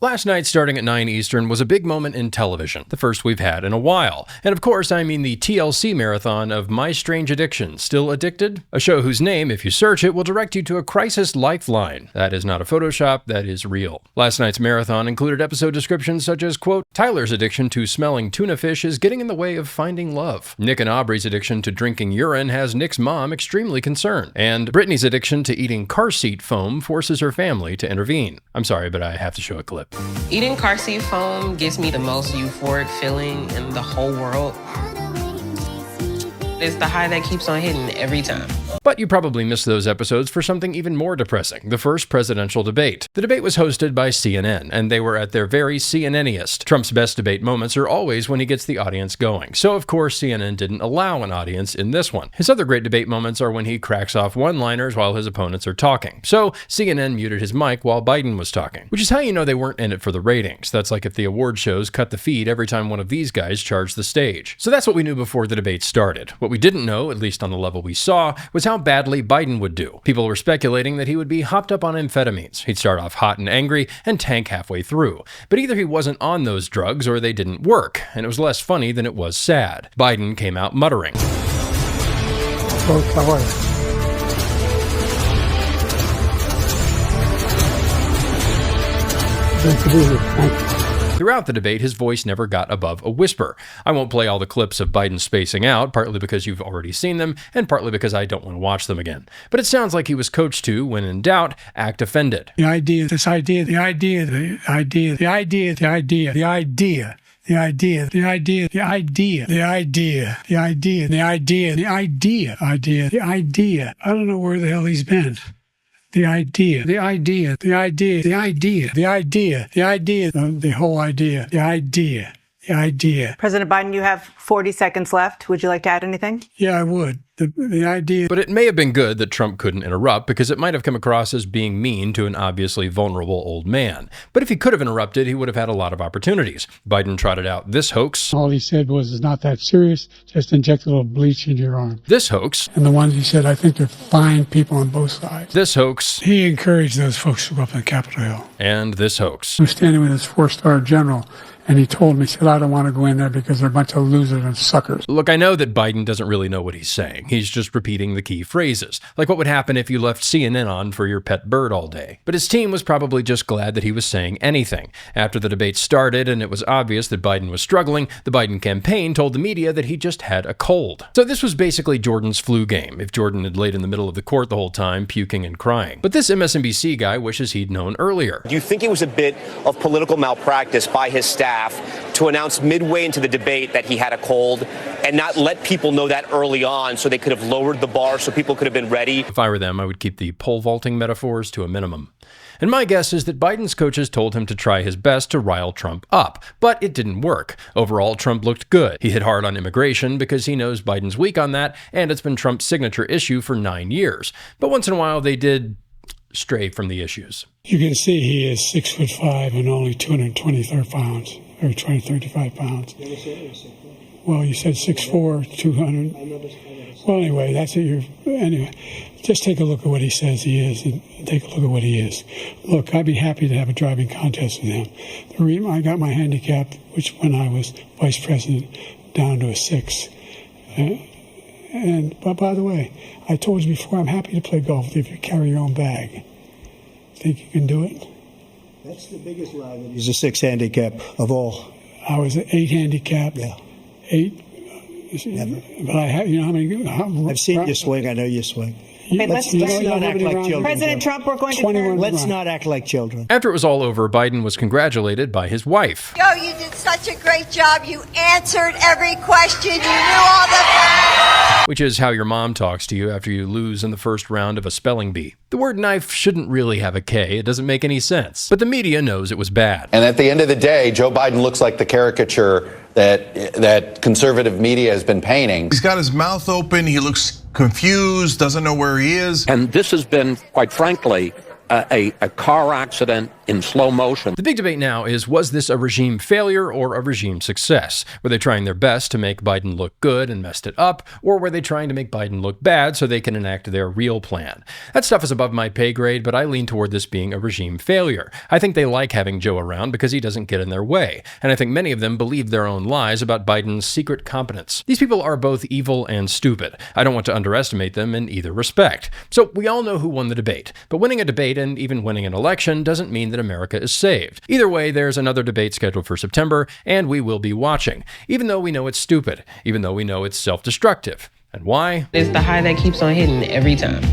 Last night, starting at 9 Eastern, was a big moment in television, the first we've had in a while. And of course, I mean the TLC marathon of My Strange Addiction, Still Addicted? A show whose name, if you search it, will direct you to a crisis lifeline. That is not a Photoshop, that is real. Last night's marathon included episode descriptions such as, quote, Tyler's addiction to smelling tuna fish is getting in the way of finding love. Nick and Aubrey's addiction to drinking urine has Nick's mom extremely concerned. And Brittany's addiction to eating car seat foam forces her family to intervene. I'm sorry, but I have to show a clip. Eating car seat foam gives me the most euphoric feeling in the whole world. It's the high that keeps on hitting every time. But you probably missed those episodes for something even more depressing, the first presidential debate. The debate was hosted by CNN, and they were at their very CNN-iest. Trump's best debate moments are always when he gets the audience going. So, of course, CNN didn't allow an audience in this one. His other great debate moments are when he cracks off one-liners while his opponents are talking. So, CNN muted his mic while Biden was talking, which is how you know they weren't in it for the ratings. That's like if the award shows cut the feed every time one of these guys charged the stage. So that's what we knew before the debate started. What we didn't know, at least on the level we saw, was how badly Biden would do. People were speculating that he would be hopped up on amphetamines. He'd start off hot and angry and tank halfway through. But either he wasn't on those drugs or they didn't work, and it was less funny than it was sad. Biden came out muttering. Throughout the debate, his voice never got above a whisper. I won't play all the clips of Biden spacing out, partly because you've already seen them, and partly because I don't want to watch them again. But it sounds like he was coached to, when in doubt, act offended. The idea, this idea, the idea, the idea, the idea, the idea, the idea. The idea, the idea, the idea, the idea, the idea, the idea, the idea, idea, the idea. I don't know where the hell he's been. The idea, the idea, the idea, the idea, the idea, the idea, the whole idea, the idea, the idea. President Biden, you have 40 seconds left. Would you like to add anything? Yeah, I would. The idea. But it may have been good that Trump couldn't interrupt because it might have come across as being mean to an obviously vulnerable old man. But if he could have interrupted, he would have had a lot of opportunities. Biden trotted out this hoax. All he said was, it's not that serious. Just inject a little bleach into your arm. This hoax. And the ones he said, I think they're fine people on both sides. This hoax. He encouraged those folks to go up on Capitol Hill. And this hoax. I was standing with his 4-star general, and he told me, he said, I don't want to go in there because they're a bunch of losers and suckers. Look, I know that Biden doesn't really know what he's saying. He's just repeating the key phrases, like what would happen if you left CNN on for your pet bird all day. But his team was probably just glad that he was saying anything. After the debate started and it was obvious that Biden was struggling, the Biden campaign told the media that he just had a cold. So this was basically Jordan's flu game, if Jordan had laid in the middle of the court the whole time, puking and crying. But this MSNBC guy wishes he'd known earlier. Do you think it was a bit of political malpractice by his staff to announce midway into the debate that he had a cold and not let people know that early on so they could have lowered the bar so people could have been ready? If I were them, I would keep the pole vaulting metaphors to a minimum. And my guess is that Biden's coaches told him to try his best to rile Trump up, but it didn't work. Overall, Trump looked good. He hit hard on immigration because he knows Biden's weak on that, and it's been Trump's signature issue for 9 years. But once in a while, they did stray from the issues. You can see he is 6'5" and only 223 pounds, or 235 pounds. Well, you said 6'4", 200. Well, anyway, that's it. Anyway, just take a look at what he says he is, and take a look at what he is. Look, I'd be happy to have a driving contest with him. The reason I got my handicap, which when I was vice president, down to a 6. But by the way, I told you before, I'm happy to play golf with you if you carry your own bag. Think you can do it? That's the biggest lie that he's a 6 handicap of all. I was an 8 handicap. Yeah. 8. Never. But I have, you know how many? I've seen you swing. I know you swing. Okay, Let's not act like children. President Trump, we're going to Let's not act like children. After it was all over, Biden was congratulated by his wife. Joe, you did such a great job. You answered every question. You knew all the facts. Which is how your mom talks to you after you lose in the first round of a spelling bee. The word knife shouldn't really have a K. It doesn't make any sense. But the media knows it was bad. And at the end of the day, Joe Biden looks like the caricature that conservative media has been painting. He's got his mouth open. He looks confused, doesn't know where he is. And this has been, quite frankly, a car accident in slow motion. The big debate now is, was this a regime failure or a regime success? Were they trying their best to make Biden look good and messed it up, or were they trying to make Biden look bad so they can enact their real plan? That stuff is above my pay grade, but I lean toward this being a regime failure. I think they like having Joe around because he doesn't get in their way, and I think many of them believe their own lies about Biden's secret competence. These people are both evil and stupid. I don't want to underestimate them in either respect. So we all know who won the debate, but winning a debate and even winning an election doesn't mean that America is saved. Either way, there's another debate scheduled for September, and we will be watching, even though we know it's stupid, even though we know it's self-destructive. And why? It's the high that keeps on hitting every time.